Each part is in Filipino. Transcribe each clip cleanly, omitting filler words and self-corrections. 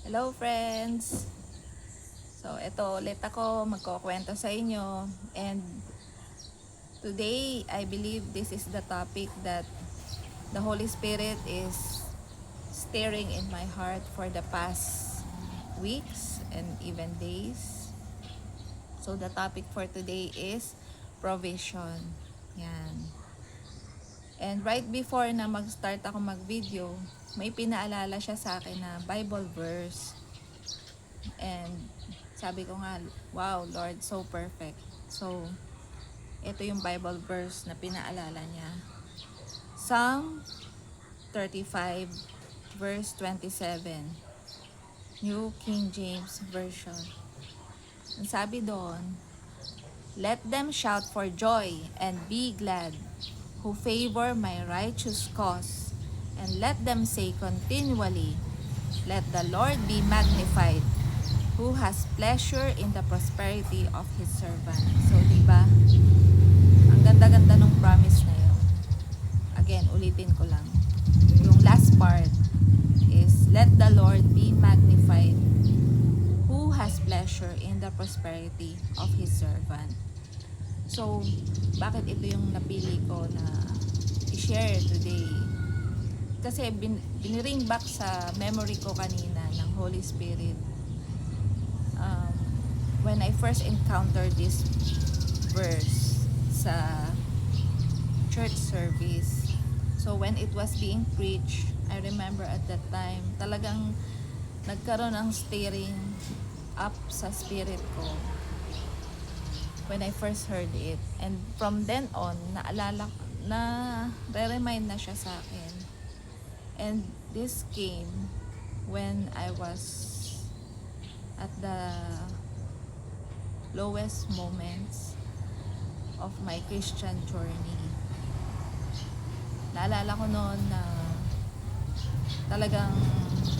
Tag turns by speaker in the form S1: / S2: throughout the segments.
S1: Hello friends! So ito ulit ako magkukwento sa inyo, and today I believe this is the topic that the Holy Spirit is stirring in my heart for the past weeks and even days. So the topic for today is provision. Yan. And right before na mag-start ako mag-video, may pinaalala siya sa akin na Bible verse. And sabi ko nga, wow, Lord, so perfect. So, ito yung Bible verse na pinaalala niya. Psalm 35, verse 27. New King James Version. Ang sabi doon, let them shout for joy and be glad who favor my righteous cause, and let them say continually, let the Lord be magnified, who has pleasure in the prosperity of His servant. So, diba? Ang ganda-ganda ng promise na yun. Again, ulitin ko lang. Yung last part is, let the Lord be magnified, who has pleasure in the prosperity of His servant. So, bakit ito yung napili ko na i-share today? Kasi biniring back sa memory ko kanina ng Holy Spirit. When I first encountered this verse sa church service. So, when it was being preached, I remember at that time, talagang nagkaroon ng stirring up sa spirit ko when I first heard it. And from then on, naalala, re-remind na siya sa akin. And this came when I was at the lowest moments of my Christian journey. Naalala ko noon na talagang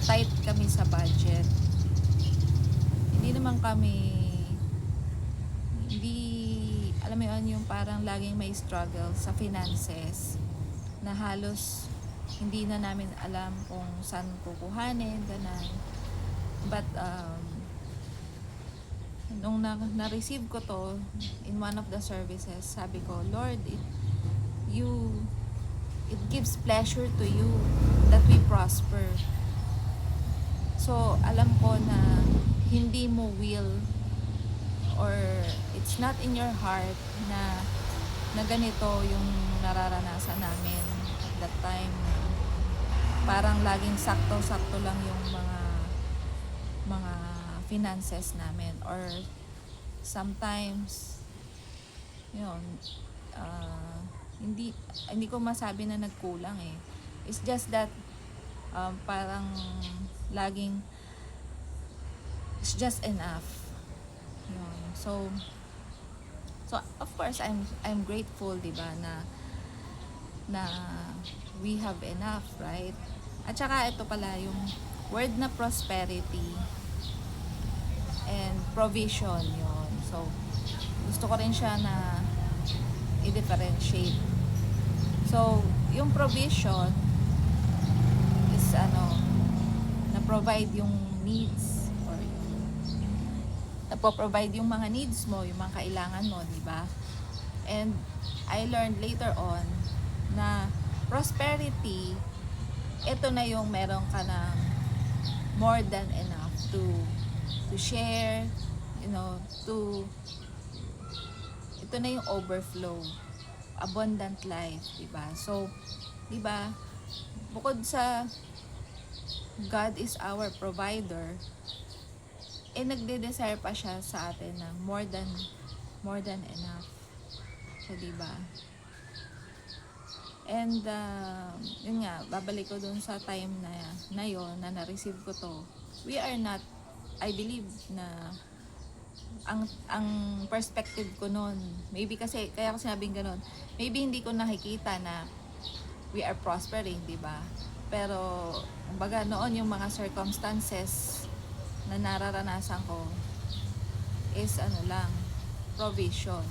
S1: tight kami sa budget. Alam mo yun, yung parang laging may struggle sa finances na halos hindi na namin alam kung saan kukuhanin, ganun. But nung na-receive ko to in one of the services, sabi ko, Lord, it gives pleasure to you that we prosper. So, alam ko na hindi mo will or it's not in your heart na ganito yung nararanasan namin at that time. Parang laging sakto-sakto lang yung mga finances namin, or sometimes yun, hindi ko masabi na nagkulang eh. It's just that parang laging it's just enough. Yun. So of course I'm grateful, 'di ba, na we have enough, right? At saka ito pala yung word na prosperity and provision, yun. So gusto ko rin siya na i-differentiate. So yung provision is na provide yung needs, or provide yung mga needs mo, yung mga kailangan mo, di ba? And I learned later on na prosperity, ito na yung meron ka ng more than enough to share, ito na yung overflow, abundant life, di ba? So, di ba, bukod sa God is our provider, nagde-desire pa siya sa atin ng more than enough. So, diba? And, yun nga, babalik ko dun sa time na yun, na na-receive ko to. We are not, I believe na, ang perspective ko nun, maybe kasi, kaya ko sinabing ganun, maybe hindi ko nakikita na we are prospering, diba? Pero, kumbaga, noon yung mga circumstances na nararanasan ko is provision,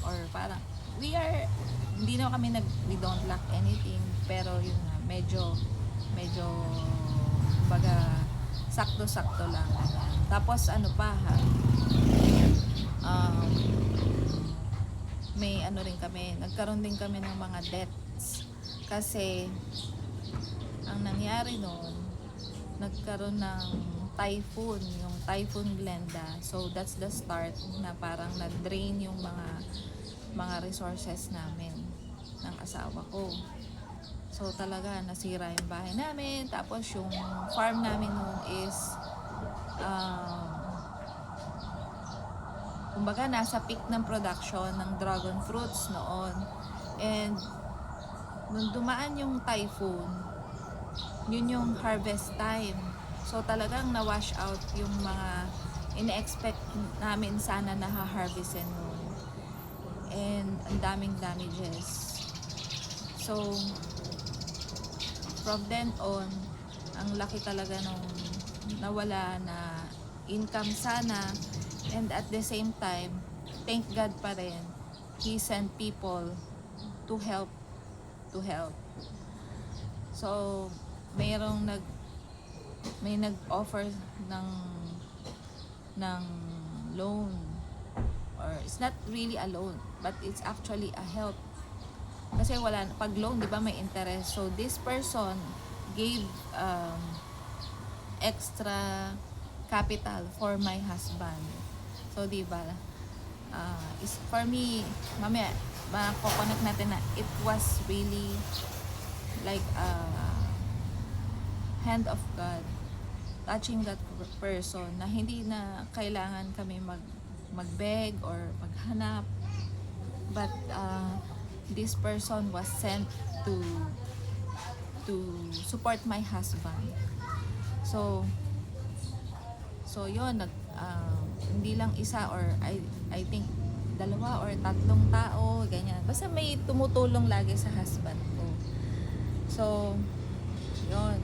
S1: or parang hindi na kami we don't lack anything, pero yun nga, medyo kumbaga sakto-sakto lang. Ganyan. Tapos ano pa ha, um, may ano rin kami, nagkaroon din kami ng mga debts. Kasi, ang nangyari noon, nagkaroon ng typhoon, yung Typhoon Glenda. So, that's the start na parang na-drain yung mga resources namin ng asawa ko. So, talaga, nasira yung bahay namin. Tapos, yung farm namin noon is, kumbaga, nasa peak ng production ng dragon fruits noon. And, nung dumaan yung typhoon, yun yung harvest time. So, talagang na-wash out yung mga ina-expect namin sana na ha-harvestin noon. And, ang daming damages. So, from then on, ang laki talaga nung nawala na income sana. And at the same time, thank God pa rin, He sent people to help. So, may nag-offer ng loan, or it's not really a loan, but it's actually a help. Kasi pag loan, di ba may interest. So, this person gave extra capital for my husband. So, di ba, is for me, mamaya, mako-connect natin na it was really like a hand of God touching that person, na hindi na kailangan kami magbeg or maghanap, but this person was sent to support my husband. So yun, hindi lang isa, or I think dalawa or tatlong tao, ganyan. Basta may tumutulong lagi sa husband ko. So, yun.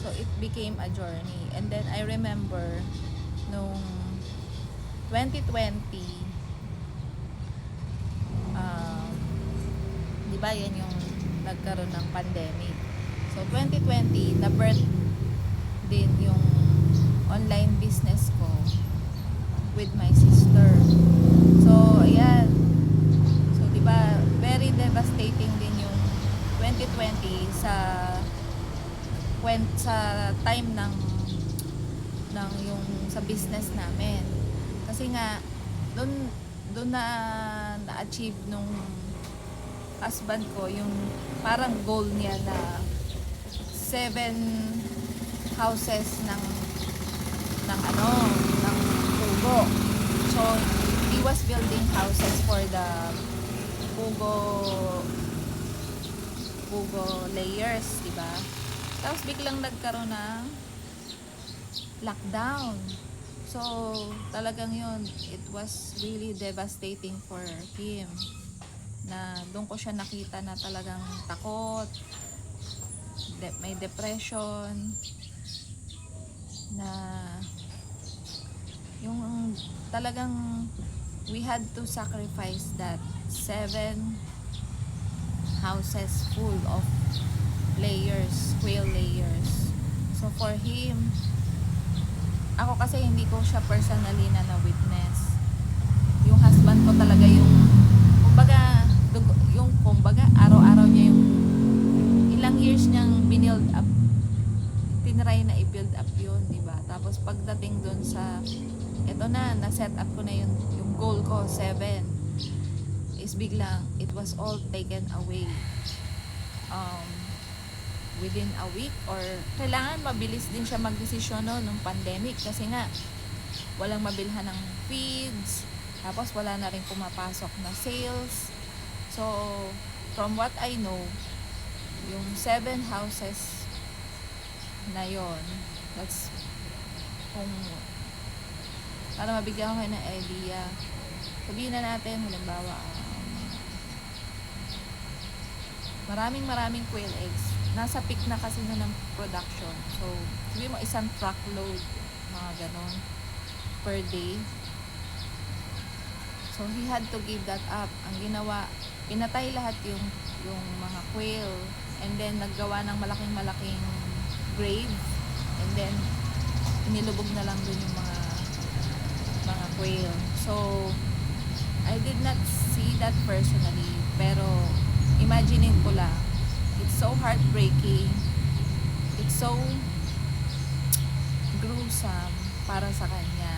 S1: So, it became a journey. And then, I remember, nung 2020, di ba yan yung nagkaroon ng pandemic. So, 2020, na-birth din yung online business ko with my sister. So, ayan. So, di ba, very devastating din yung 2020 sa time ng yung sa business namin. Kasi nga, doon na-achieve nung husband ko yung parang goal niya na 7 houses ng pugo. So, he was building houses for the pugo layers, di ba? Tapos biglang nagkaroon ng lockdown. So, talagang yun, it was really devastating for him. Na doon ko siya nakita na talagang takot, may depression, na yung talagang we had to sacrifice that 7 houses full of quail layers. So for him, ako kasi hindi ko siya personally na-witness. Yung husband ko talaga yung kumbaga araw-araw niya yung ilang years niyang binild up, tinry na i-build up yun, diba? Tapos pagdating dun sa eto na set up ko na yung goal ko, 7, is biglang it was all taken away within a week, or kailangan mabilis din siya magdesisyon nung pandemic, kasi nga walang mabilhan ng feeds, tapos wala na rin pumapasok na sales. So from what I know, yung 7 houses na yon, that's, kung para mabigyan ko kayo ng idea, sabihin na natin halimbawa maraming quail eggs, nasa peak na kasi na ng production. So sabihin mo isang truckload, mga ganon, per day. So he had to give that up. Ang ginawa, pinatay lahat yung mga quail, and then naggawa ng malaking grave, and then inilubog na lang dun yung mga quail. So, I did not see that personally, pero imagining ko lang. It's so heartbreaking. It's so gruesome para sa kanya.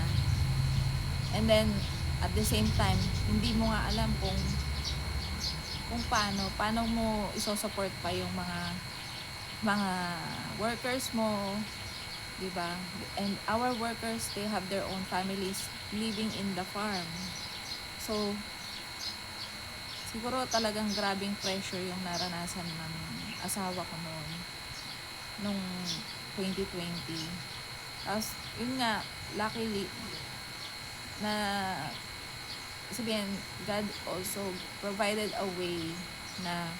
S1: And then, at the same time, hindi mo nga alam kung paano mo iso-support pa yung mga workers mo, 'di ba? And our workers, they have their own families living in the farm. So, siguro talagang grabing pressure yung naranasan ng asawa ko noon, nung 2020. Tapos, yun nga, luckily, na sabihin, God also provided a way na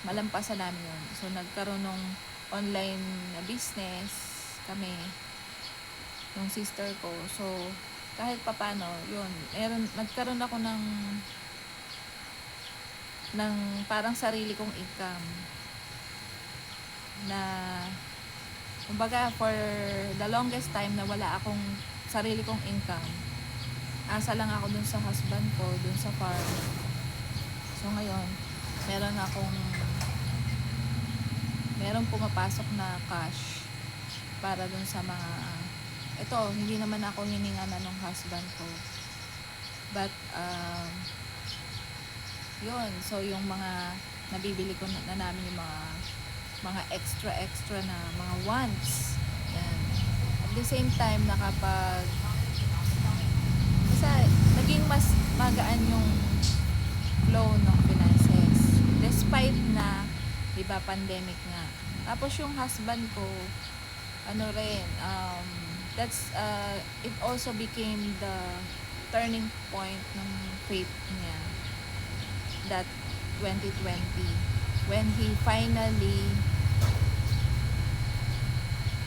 S1: malampasan namin yun. So, nagkaroon ng online na business kami, yung sister ko. So, kahit papano, yun, nagkaroon ako ng parang sarili kong income na, kumbaga, for the longest time na wala akong sarili kong income, asa lang ako dun sa husband ko, dun sa farm. So ngayon, meron pumapasok na cash para dun sa mga, ito, hindi naman ako hininga na ng husband ko, but yun, so yung mga nabibili ko na namin, yung mga extra na mga wants. Yan. At the same time, kasi naging mas magaan yung flow ng finances. Despite na, diba, pandemic nga. Tapos yung husband ko, it also became the turning point ng faith niya, that 2020, when he finally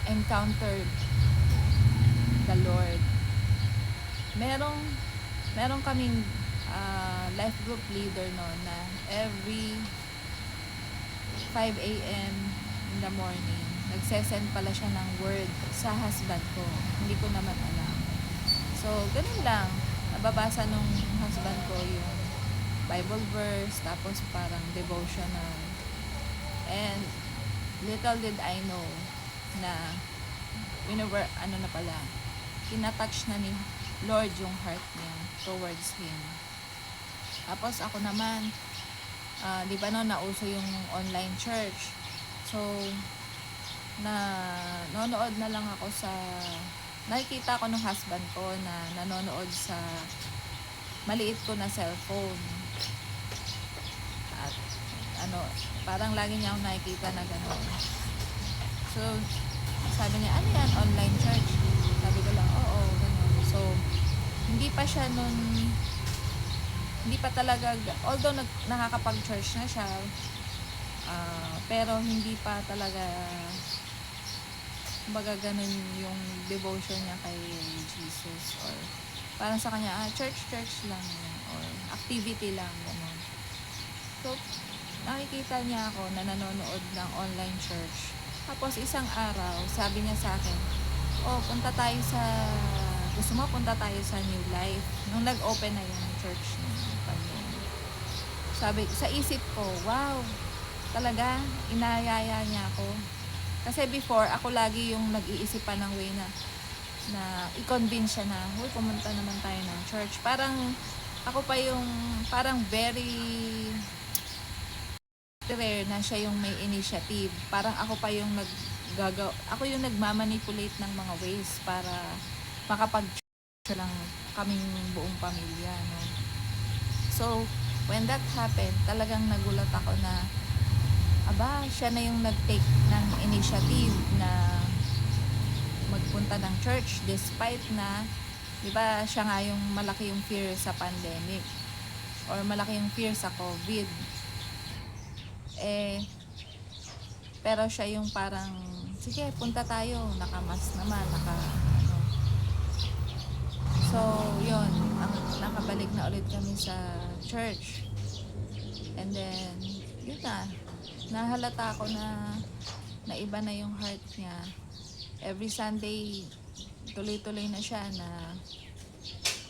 S1: encountered the Lord. Merong kaming life group leader noon na every 5 a.m. in the morning, nagsesend pala siya ng word sa husband ko. Hindi ko naman alam. So, ganun lang. Nababasa nung husband ko yung Bible verse, tapos parang devotional. And little did I know na tinatouch na ni Lord yung heart niya towards him. Tapos ako naman, di ba nauso yung online church. So, nanonood na lang ako nakikita ko ng husband ko na nanonood sa maliit ko na cellphone. At parang lagi niya akong nakikita na gano'n. So, sabi niya, ano yan, online church? Sabi ko lang, oo, gano'n. So, hindi pa talaga, although nakakapag-church na siya, pero hindi pa talaga, kumbaga ganun yung devotion niya kay Jesus, or parang sa kanya, church lang yan, or activity lang, gano'n. So, nakikita niya ako na nanonood ng online church. Tapos isang araw, sabi niya sa akin, punta tayo sa New Life. Nung nag-open na yung church ng pandemic. Sabi, sa isip ko, wow, talaga, inayaya niya ako. Kasi before, ako lagi yung nag-iisip pa ng way na i-convince siya na, pumunta naman tayo ng church. Parang, ako pa yung, parang very rare na siya yung may initiative. Parang ako pa yung ako yung nagmamanipulate ng mga ways para makapag-church lang kaming buong pamilya, no? So, when that happened, talagang nagulat ako na, siya na yung nag-take ng initiative na magpunta ng church, despite na, di ba, siya nga yung malaki yung fear sa pandemic, or malaki yung fear sa COVID. Pero siya yung parang, sige, punta tayo, nakamas naman, So, yun, nakabalik na ulit kami sa church. And then, yun na, nahalata ako na iba na yung heart niya. every Sunday, tuloy-tuloy na siya na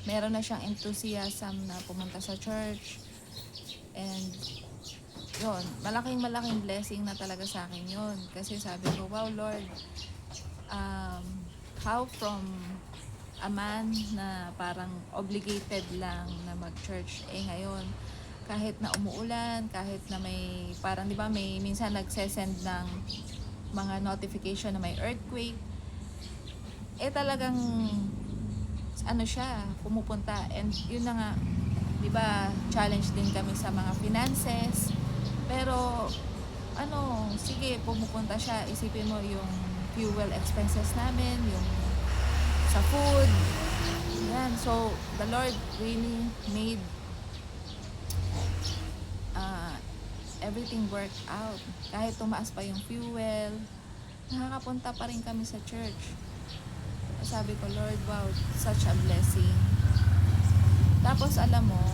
S1: meron na siyang enthusiasm na pumunta sa church. And yun, malaking blessing na talaga sa akin yun. Kasi sabi ko, wow Lord, how from a man na parang obligated lang na mag-church, ngayon, kahit na umuulan, kahit na may, parang di ba may minsan nagsesend ng mga notification na may earthquake, talagang ano siya, pumupunta. And yun na nga, di ba, challenge din kami sa mga finances. Pero, sige, pumupunta siya. Isipin mo yung fuel expenses namin, yung sa food. Yan. So, the Lord really made everything work out. Kahit tumaas pa yung fuel, nakakapunta pa rin kami sa church. Sabi ko, Lord, wow, such a blessing. Tapos, alam mo,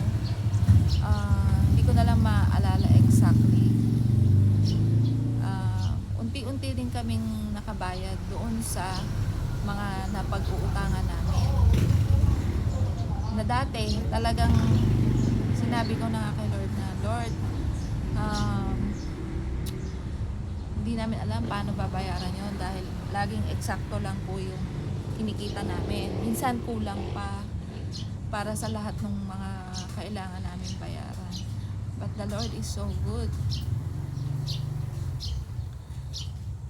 S1: hindi ko na lang maalala exactly. Unti-unti din kaming nakabayad doon sa mga napag-uutangan namin. Na dati, talagang sinabi ko na kay Lord na, Lord, hindi namin alam paano babayaran yon dahil laging eksakto lang po yung kinikita namin. Minsan kulang pa para sa lahat ng mga kailangan namin bayaran. But the Lord is so good.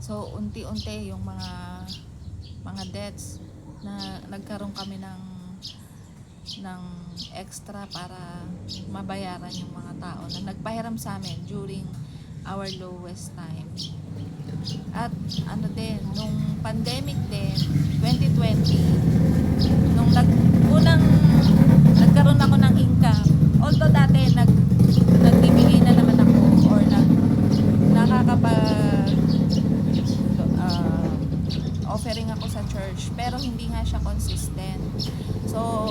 S1: So, unti-unti yung mga debts na nagkaroon kami ng extra para mabayaran yung mga tao na nagpahiram sa amin during our lowest time. At nung pandemic din, 2020, nung nagkaroon ako ng income, although dati nagbibigay na naman ako or offering ako sa church, pero hindi nga siya consistent. So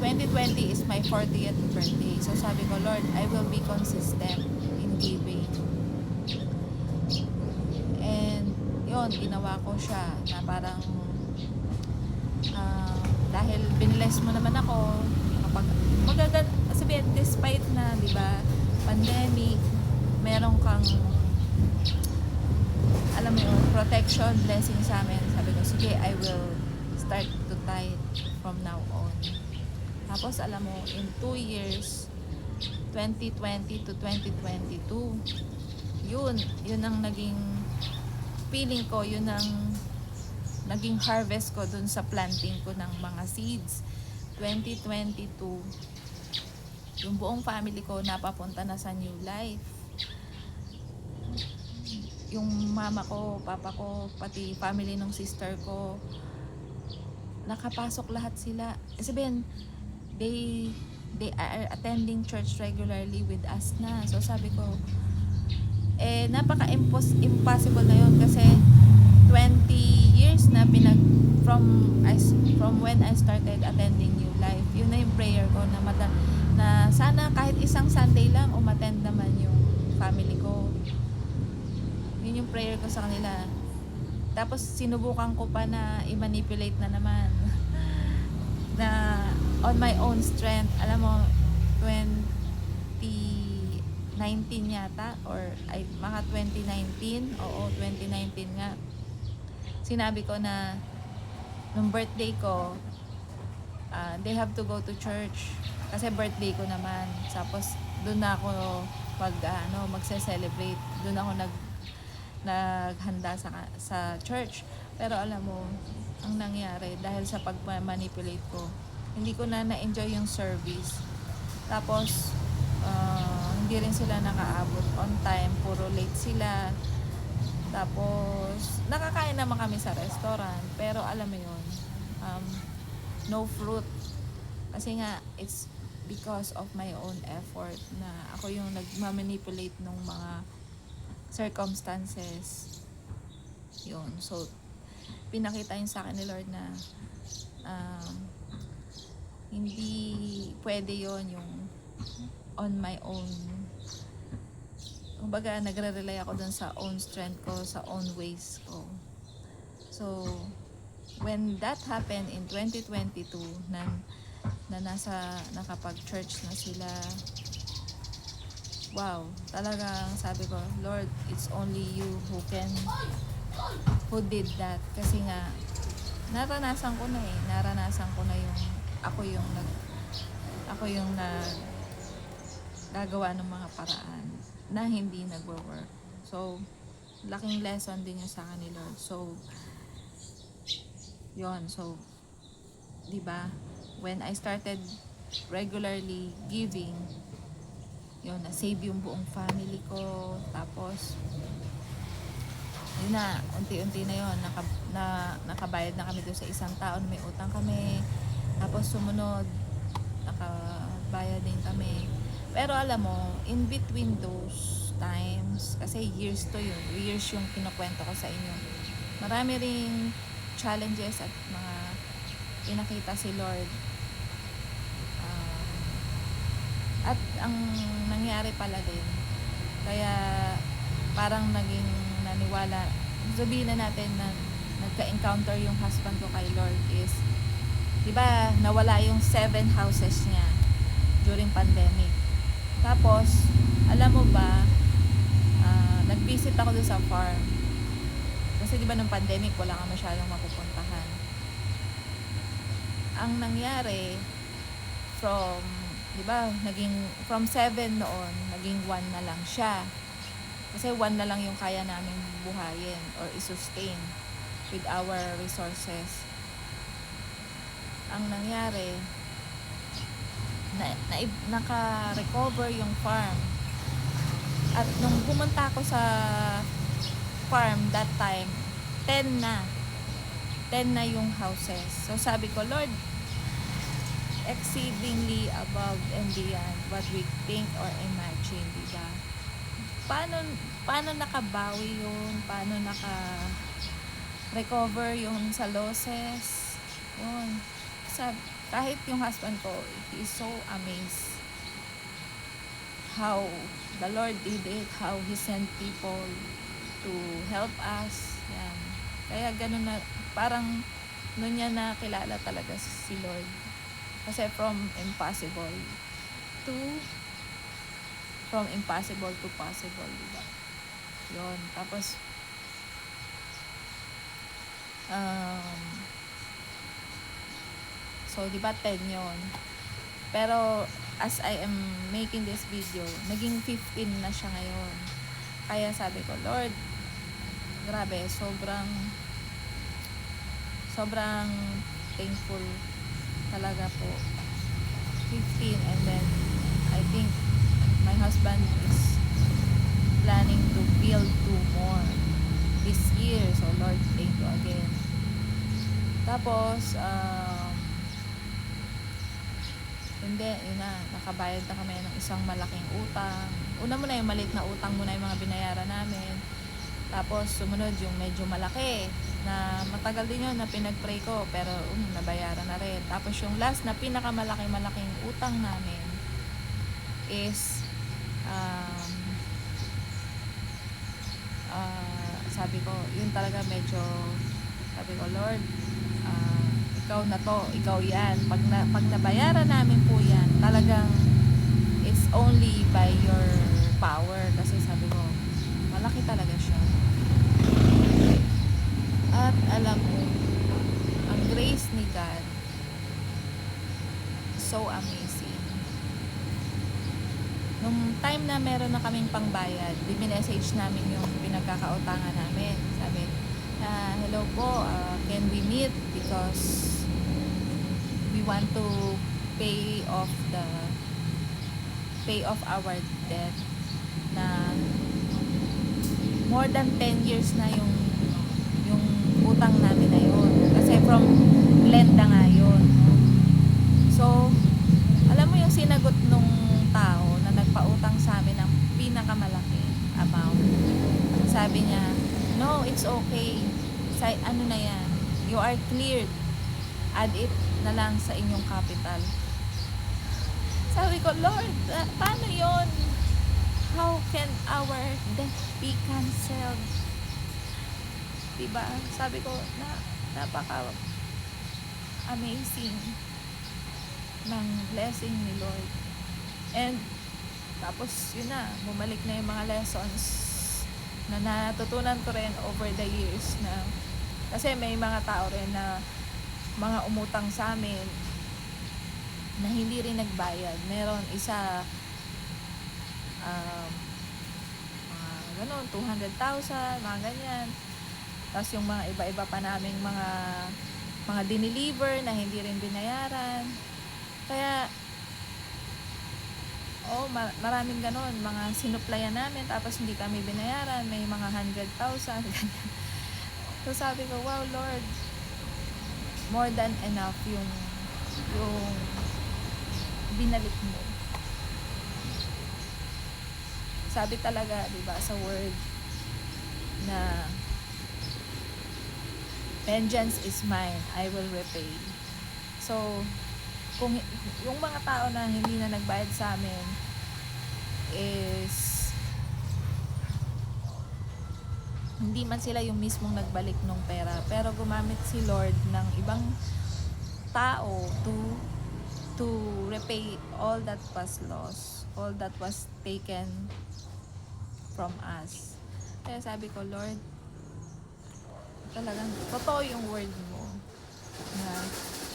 S1: 2020 is my 40th birthday. So sabi ko, Lord, I will be consistent in giving. And yun, ginawa ko siya na parang dahil binless mo naman ako, sabihin, despite na, di ba, pandemic, meron kang alam mo yun, protection, blessing sa amin. Sabi ko, sige, I will start to tithe from now on. Tapos, alam mo, in 2 years, 2020 to 2022, yun ang naging feeling ko, yun ang naging harvest ko dun sa planting ko ng mga seeds. 2022, yung buong family ko napapunta na sa New Life. Yung mama ko, papa ko, pati family ng sister ko, nakapasok lahat sila. Sabihin, they are attending church regularly with us na. So sabi ko, napaka-impossible na yun kasi 20 years na from when I started attending New Life. Yun na yung prayer ko na sana kahit isang Sunday lang umattend naman yung family ko. Yun yung prayer ko sa kanila. Tapos sinubukan ko pa na i-manipulate na naman na on my own strength. Alam mo, 2019 yata or mga 2019, oo, 2019 nga. Sinabi ko na nung birthday ko, they have to go to church kasi birthday ko naman. Tapos doon na ako magse-celebrate. Doon ako naghanda sa church. Pero alam mo, ang nangyari dahil sa pag-manipulate ko, hindi ko na-enjoy yung service. Tapos hindi rin sila nakaabot on time, puro late sila. Tapos nakakain naman kami sa restaurant, pero alam mo yun, no fruit. Kasi nga it's because of my own effort na ako yung nagmamanipulate ng mga circumstances. Yun. So, pinakita yun sa akin ni Lord na hindi pwede yon yung on my own. Kumbaga, nagre-rely ako dun sa own strength ko, sa own ways ko. So, when that happened in 2022, na nakapag-church na sila, wow, talagang sabi ko, Lord, it's only you who did that. Kasi nga, naranasan ko na yung, ako yung gagawa ng mga paraan na hindi nagwo-work. So, laking lesson din yun sa akin ni Lord. So, yon. So, di ba, when I started regularly giving, yun, na-save yung buong family ko. Tapos, yun na, unti-unti na yun, nakabayad na kami doon sa isang tao na may utang kami. Tapos sumunod, nakabayad din kami. Pero alam mo, in between those times, kasi years to yun, years yung kinukwento ko sa inyo, marami ring challenges at mga pinakita si Lord. At ang nangyari pala din, kaya parang naging naniwala, sabihin na natin na nagka-encounter yung husband ko kay Lord is, di ba, nawala yung 7 houses niya during pandemic. Tapos, alam mo ba, nag-visit ako doon sa farm. Kasi di ba nung pandemic, wala ka masyadong mapupuntahan. Ang nangyari, di ba, naging from 7 noon, naging 1 na lang siya. Kasi 1 na lang yung kaya namin buhayin or i-sustain with our resources. Ang nangyari, naka-recover yung farm. At nung pumunta ako sa farm that time, 10 na yung houses. So sabi ko, Lord, exceedingly above and beyond what we think or imagine, diba? Paano nakabawi yun? Paano naka-recover yung sa losses? Yun. Kahit yung husband ko, he is so amazed how the Lord did it, how He sent people to help us. Yan. Kaya ganun na, parang nun niya nakilala talaga si Lord. Kasi from impossible to possible, diba? Yun. Tapos, so, diba 10 yun? Pero, as I am making this video, naging 15 na siya ngayon. Kaya sabi ko, Lord, grabe, sobrang thankful talaga po. 15, and then I think my husband is planning to build 2 more this year. So Lord, thank you again. Tapos hindi, yun na, nakabayad na kami ng isang malaking utang. Una muna yung maliit na utang muna yung mga binayaran namin. Tapos sumunod yung medyo malaki na matagal din yun na pinag-pray ko, pero nabayaran na rin. Tapos yung last na malaking utang namin is sabi ko, yun talaga medyo, sabi ko, Lord, ikaw na to, ikaw yan. Pag nabayaran namin po yan, talagang it's only by your power. Kasi sabi ko, malaki talaga siya. At alam mo, ang grace ni God, so amazing. Nung time na meron na kaming pangbayad, di-message namin yung pinagkakautangan namin. Sabi, hello po, can we meet? Because we want to pay off our debt na more than 10 years na yung utang namin na yun. Kasi from Glenda nga yun. So, alam mo yung sinagot nung tao na nagpautang sa amin ng pinakamalaking amount. Sabi niya, no, it's okay. Ano na yan? You are cleared. Add it na lang sa inyong capital. Sabi ko, Lord, paano yon? How can our debt be canceled? diba? Sabi ko, napaka amazing ng blessing ni Lord. And tapos yun na, bumalik na yung mga lessons na natutunan ko rin over the years, na kasi may mga tao rin na mga umutang sa amin na hindi rin nagbayad. Meron isa ganun, 200,000, mga ganyan. Tapos yung mga iba-iba pa naming mga dineliver na hindi rin binayaran. Kaya maraming ganun, mga sinuplayan namin tapos hindi kami binayaran, may mga 100,000 ganyan. So sabi ko, wow Lord, more than enough yung binalik mo. Sabi talaga, di ba, sa word na vengeance is mine, I will repay. So kung yung mga tao na hindi na nagbayad sa amin is hindi man sila yung mismong nagbalik ng pera, pero gumamit si Lord ng ibang tao to repay all that was lost, all that was taken from us. Kaya sabi ko, Lord, talagang totoo yung word mo na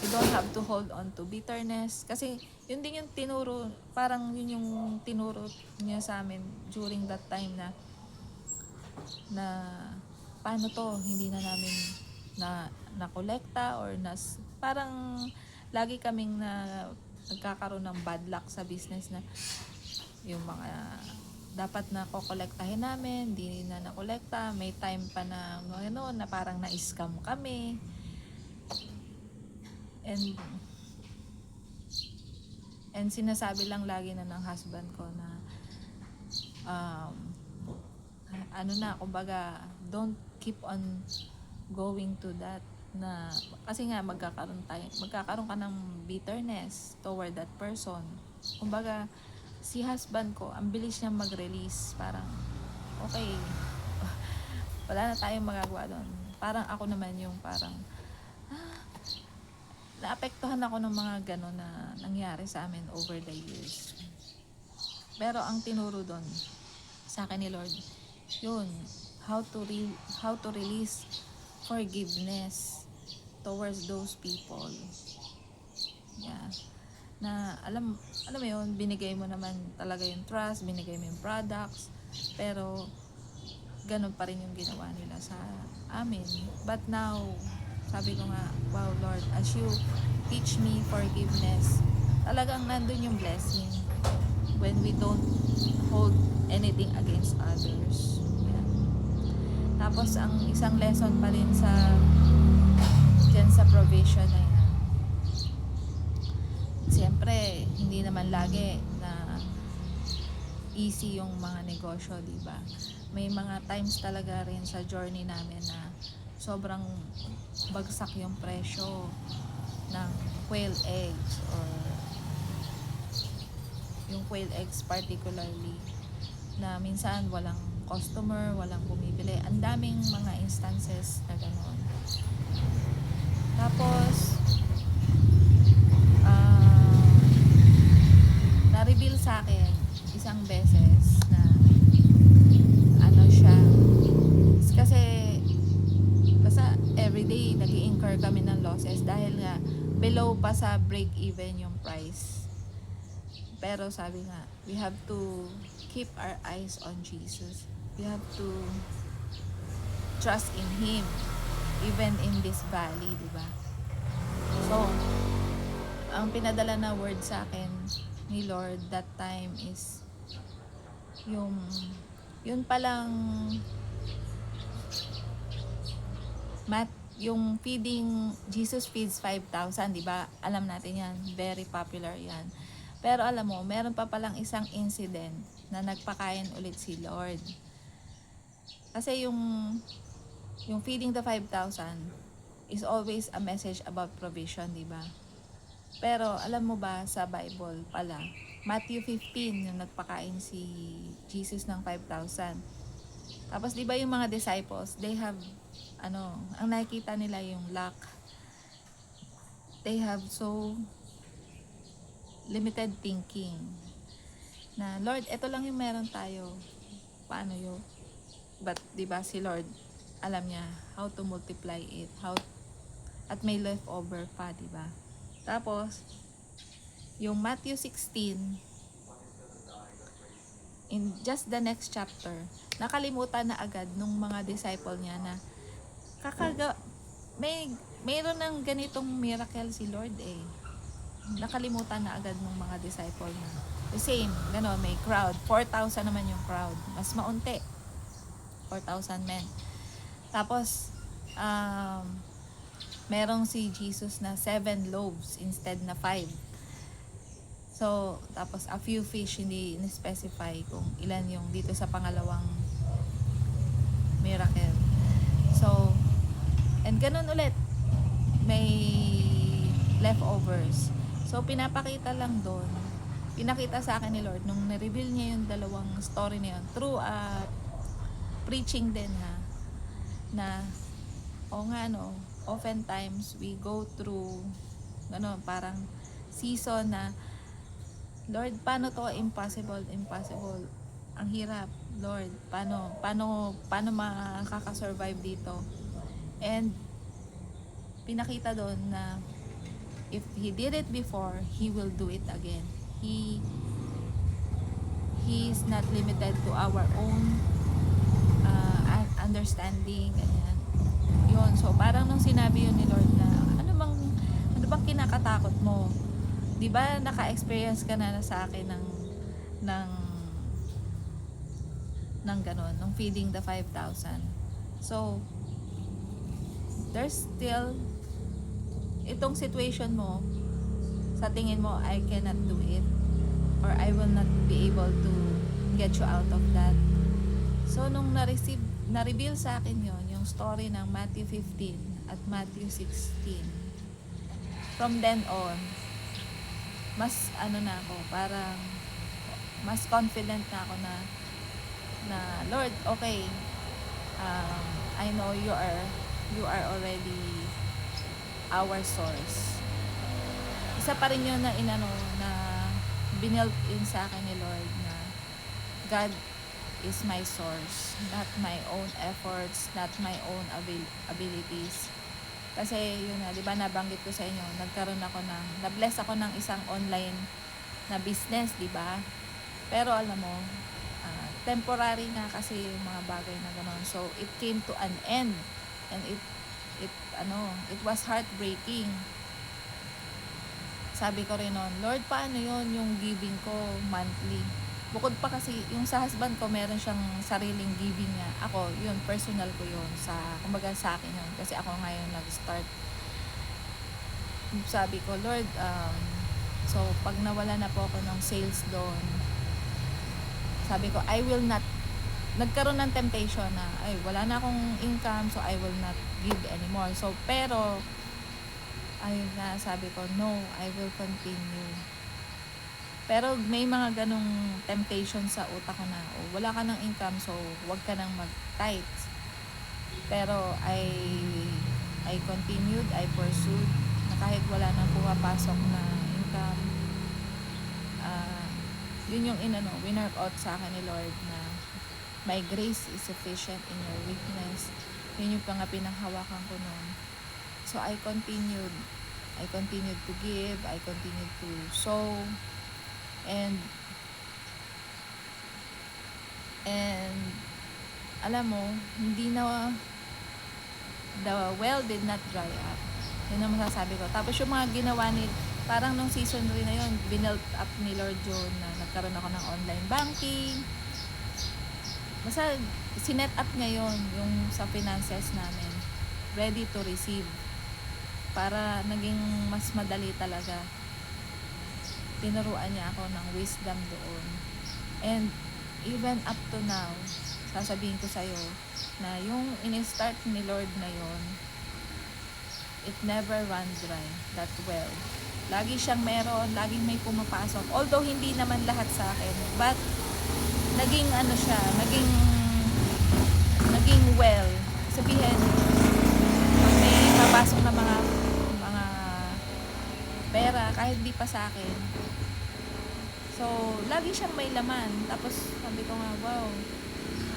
S1: you don't have to hold on to bitterness. Kasi yun din yung tinuro, parang yun yung tinuro niya sa amin during that time na paano to, hindi na namin na-kolekta or parang lagi kaming nagkakaroon ng bad luck sa business, na yung mga dapat na kokolektahin namin, hindi na nakolekta. May time pa na gano'n na parang na-scam kami. And sinasabi lang lagi na ng husband ko na kumbaga, don't keep on going to that, na kasi nga magkakaroon ka ng bitterness toward that person. Kumbaga, si husband ko, ang bilis niya mag-release, parang okay, wala na tayong magagawa doon. Parang ako naman yung parang naapektuhan ako ng mga gano'n na nangyari sa amin over the years. Pero ang tinuro doon sa akin ni Lord, yun, how to release forgiveness towards those people. Yeah. Na alam mo yun, binigay mo naman talaga yung trust, binigay mo yung products, pero ganun pa rin yung ginawa nila sa amin. But now, sabi ko nga, wow Lord, as you teach me forgiveness, talagang nandun yung blessing when we don't hold anything against others. Yeah. Tapos ang isang lesson pa rin dyan sa provision na yan, siyempre hindi naman lagi na easy yung mga negosyo, diba? May mga times talaga rin sa journey namin na sobrang bagsak yung presyo ng quail eggs, or yung quail eggs particularly, na minsan walang customer, walang bumibili. Ang daming mga instances na gano'n. Tapos na-reveal sa akin isang beses na siya, kasi basta everyday nag-i-incur kami ng losses dahil nga below pa sa break even yung price. Pero sabi nga, we have to keep our eyes on Jesus. We have to trust in Him even in this valley, diba? So ang pinadala na word sa akin ni Lord that time is yun palang yung feeding, Jesus feeds 5,000, di ba? Alam natin yan, very popular yan. Pero alam mo, meron pa palang isang incident na nagpakain ulit si Lord. Kasi yung feeding the 5,000 is always a message about provision, di ba? Pero alam mo ba, sa Bible pala, Matthew 15, yung nagpakain si Jesus ng 5,000. Tapos di ba yung mga disciples, they have ang nakikita nila yung lack. They have so limited thinking na, Lord, ito lang yung meron tayo. Paano yun? But, di ba, si Lord, alam niya how to multiply it, at may leftover pa, di ba? Tapos, yung Matthew 16, in just the next chapter, nakalimutan na agad nung mga disciple niya na mayroon ng ganitong miracle si Lord eh. Nakalimutan na agad nung mga disciple na. The same, gano'n, may crowd. 4,000 naman yung crowd. Mas maunti. 4,000 men. Tapos, merong si Jesus na 7 loaves instead na 5. So, tapos a few fish, hindi in-specify kung ilan yung dito sa pangalawang miracle. So, and ganun ulit. May leftovers. So, pinapakita lang doon. Pinakita sa akin ni Lord nung na-reveal niya yung dalawang story na yun through preaching din na oftentimes we go through parang season na, Lord, paano to? Impossible. Ang hirap, Lord. Paano makaka-survive dito? And pinakita doon na if He did it before, He will do it again. He is not limited to our own understanding, ganyan. Yun, so parang nung sinabi yun ni Lord na, ano bang kinakatakot mo? 'Di ba naka-experience ka na sa akin ng ganon, ng feeding the 5,000. So, there's still itong situation mo, sa tingin mo, I cannot do it, or I will not be able to get you out of that. So, nung na-reveal sa akin yon, yung story ng Matthew 15 at Matthew 16, from then on, mas parang mas confident na ako na Lord, okay, I know you are already our source. Isa pa rin yun na binuilt in sa akin ni Lord na God is my source, not my own efforts, not my own abilities. Kasi yun na, di ba nabanggit ko sa inyo, na-bless ako ng isang online na business, di ba? Pero alam mo, temporary nga kasi yung mga bagay na gano'n. So, it came to an end. And it was heartbreaking. Sabi ko rin noon, Lord, paano yun yung giving ko monthly? Bukod pa kasi, yung sa husband ko, meron siyang sariling giving niya. Ako, yun, personal ko yun. Kumbaga sa akin yun. Kasi ako ngayon nag-start. Sabi ko, Lord, so pag nawala na po ako ng sales doon, sabi ko, I will not, nagkaroon ng temptation na, wala na akong income, so I will not give anymore. So, pero, ayun na, sabi ko, no, I will continue. Pero may mga ganong temptation sa utak ko na, wala ka ng income, so wag ka nang mag-tithes. Pero I continued, I pursued, na kahit wala nang pumapasok na income, yun yung winark out sa akin ni Lord na my grace is sufficient in your weakness. Yun yung pinanghawakan ko noon. So I continued to give, I continued to sow, and alam mo, hindi na, the well did not dry up. Yun ang masasabi ko. Tapos yung mga ginawa parang nung season rin na yun, binuilt up ni Lord John na nagkaroon ako ng online banking. Basta sinet up niya yun, yung sa finances namin, ready to receive, para naging mas madali talaga. Tinuruan niya ako ng wisdom doon. And even up to now, sasabihin ko sa'yo na yung in-start ni Lord na yun, it never run dry, that well. Lagi siyang meron, laging may pumapasok. Although hindi naman lahat sa akin, but naging siya, naging well. Sabihin, pumapasok na mga pera kahit di pa sa akin. So, lagi siyang may laman. Tapos, sabi ko nga, wow,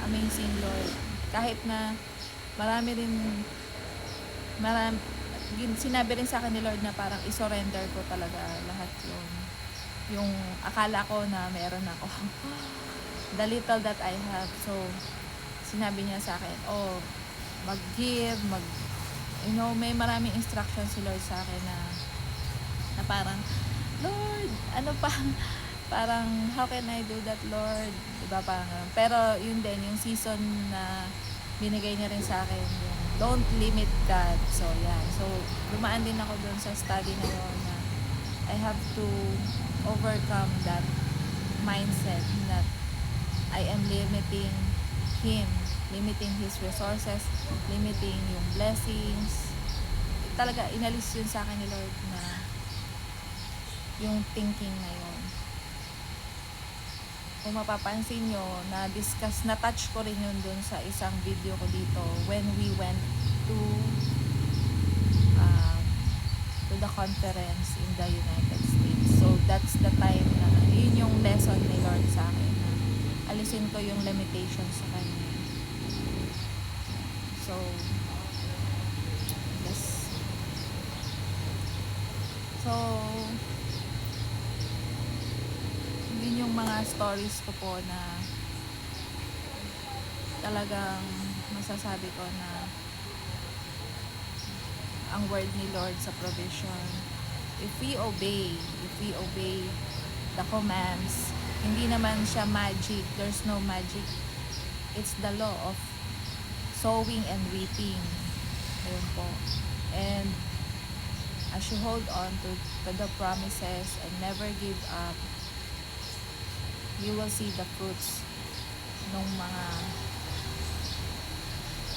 S1: amazing Lord. Kahit na marami, sinabi rin sa akin ni Lord na parang isurrender ko talaga lahat yun. Yung akala ko na meron ako. The little that I have. So, sinabi niya sa akin, mag-give, may maraming instructions si Lord sa akin na parang, Lord, ano pa, parang, how can I do that, Lord? Diba, parang, pero yun din, yung season na binigay niya rin sa akin, yung don't limit God. So, yan. So, dumaan din ako dun sa study na yun na I have to overcome that mindset that I am limiting Him, limiting His resources, limiting yung blessings. Talaga, inalis yun sa akin ni Lord na yung thinking na yun. Kung mapapansin nyo, na-touch ko rin yun dun sa isang video ko dito when we went to the conference in the United States. So, that's the time na, yun yung lesson ni Lord sa akin na alisin ko yung limitations sa Kanya. So, yes. So, yun yung mga stories ko po na talagang masasabi ko na ang word ni Lord sa provision, if we obey the commands, hindi naman siya magic, there's no magic, it's the law of sowing and reaping. Ayun po. And as you hold on to the promises and never give up, you will see the fruits ng mga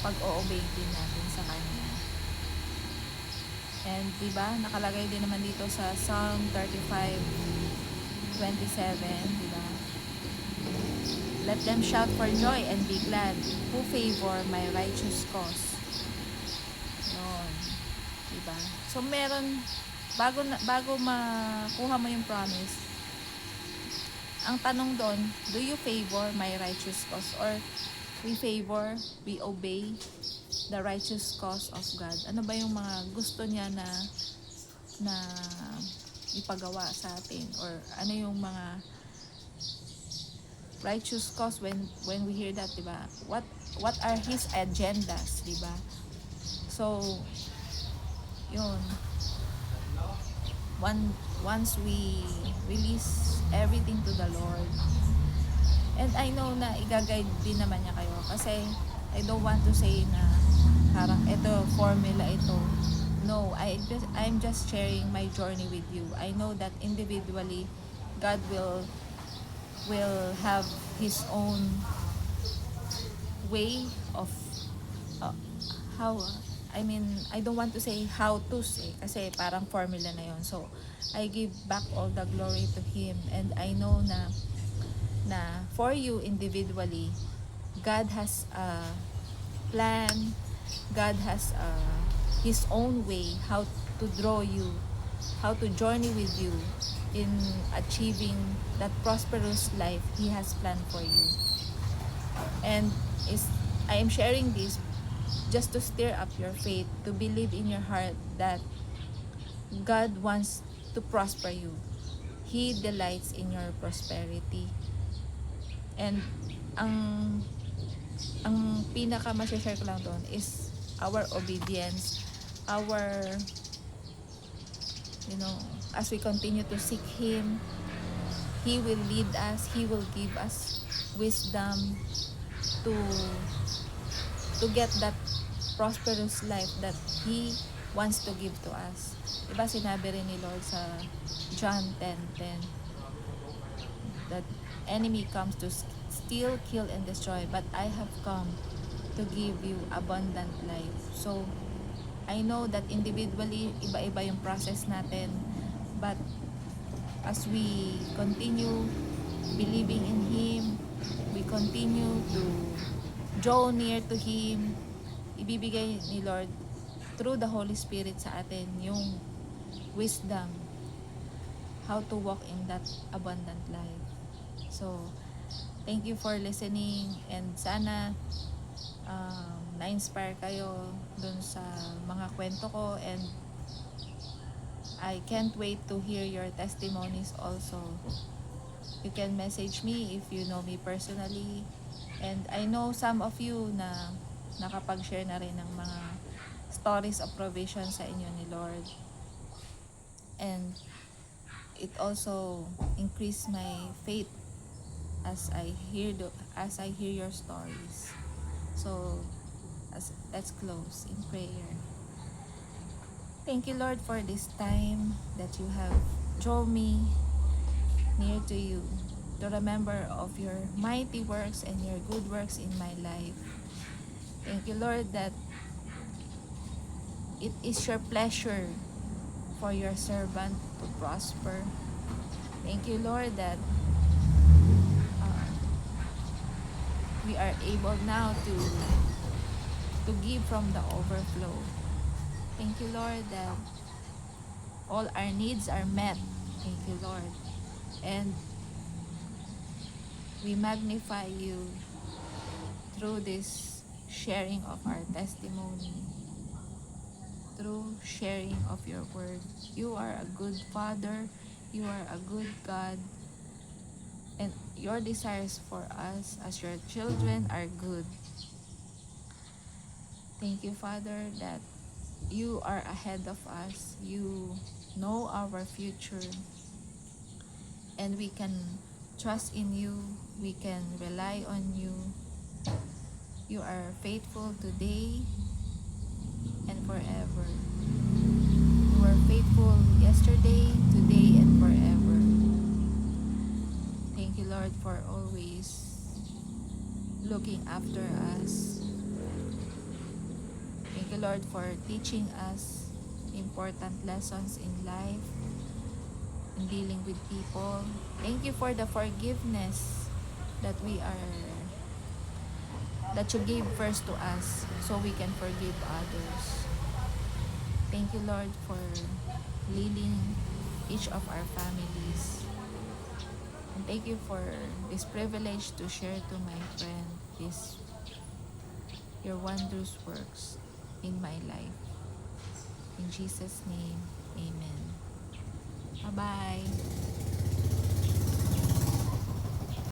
S1: pag-o-obey din natin sa Kanya. And diba, nakalagay din naman dito sa Psalm 35:27, diba? Let them shout for joy and be glad who favor my righteous cause. Yun. Diba? So meron, bago makuha mo yung promise, ang tanong doon, do you favor my righteous cause? Or we obey the righteous cause of God? Ano ba yung mga gusto niya na ipagawa sa atin? Or ano yung mga righteous cause when we hear that, diba? What are His agendas, diba? So, yun. Once we release everything to the Lord, and I know na i-guide din naman niya kayo, kasi I don't want to say na parang ito formula ito. No, I'm just sharing my journey with you. I know that individually God will have His own way of I don't want to say how to say, kasi parang formula na yon. So I give back all the glory to Him, and I know na for you individually, God has a plan. God has His own way how to draw you, how to journey with you in achieving that prosperous life He has planned for you. And I am sharing this just to stir up your faith, to believe in your heart that God wants to prosper you. He delights in your prosperity. And ang pinaka ma-share ko lang doon is our obedience, our as we continue to seek Him, He will lead us, He will give us wisdom to get that prosperous life that He wants to give to us. Diba sinabi rin ni Lord sa John 10:10 that enemy comes to steal, kill, and destroy, but I have come to give you abundant life. So, I know that individually, iba-iba yung process natin, but as we continue believing in Him, we continue to draw near to Him, ibibigay ni Lord through the Holy Spirit sa atin yung wisdom how to walk in that abundant life. So, thank you for listening, and sana na-inspire kayo dun sa mga kwento ko, and I can't wait to hear your testimonies also. You can message me if you know me personally, and I know some of you na nakapag-share na rin ng mga stories of provision sa inyo ni Lord, and it also increased my faith as I hear your stories. So let's close in prayer. Thank you, Lord, for this time that you have drawn me near to you, to remember of your mighty works and your good works in my life. Thank you, Lord, that it is your pleasure for your servant to prosper. Thank you, Lord, that uh, we are able now to give from the overflow. Thank you, Lord, that all our needs are met. Thank you, Lord. And we magnify you through this sharing of our testimony, through sharing of your word. You are a good Father. You are a good God. And your desires for us as your children are good. Thank you, Father, that you are ahead of us. You know our future. And we can trust in you. We can rely on you. You are faithful today and forever. You are faithful yesterday, today, and forever. Thank you, Lord, for always looking after us. Thank you, Lord, for teaching us important lessons in life, in dealing with people. Thank you for the forgiveness that you gave first to us so we can forgive others. Thank you, Lord, for leading each of our families. And thank you for this privilege to share to my friend your wondrous works in my life. In Jesus' name, amen. Bye-bye.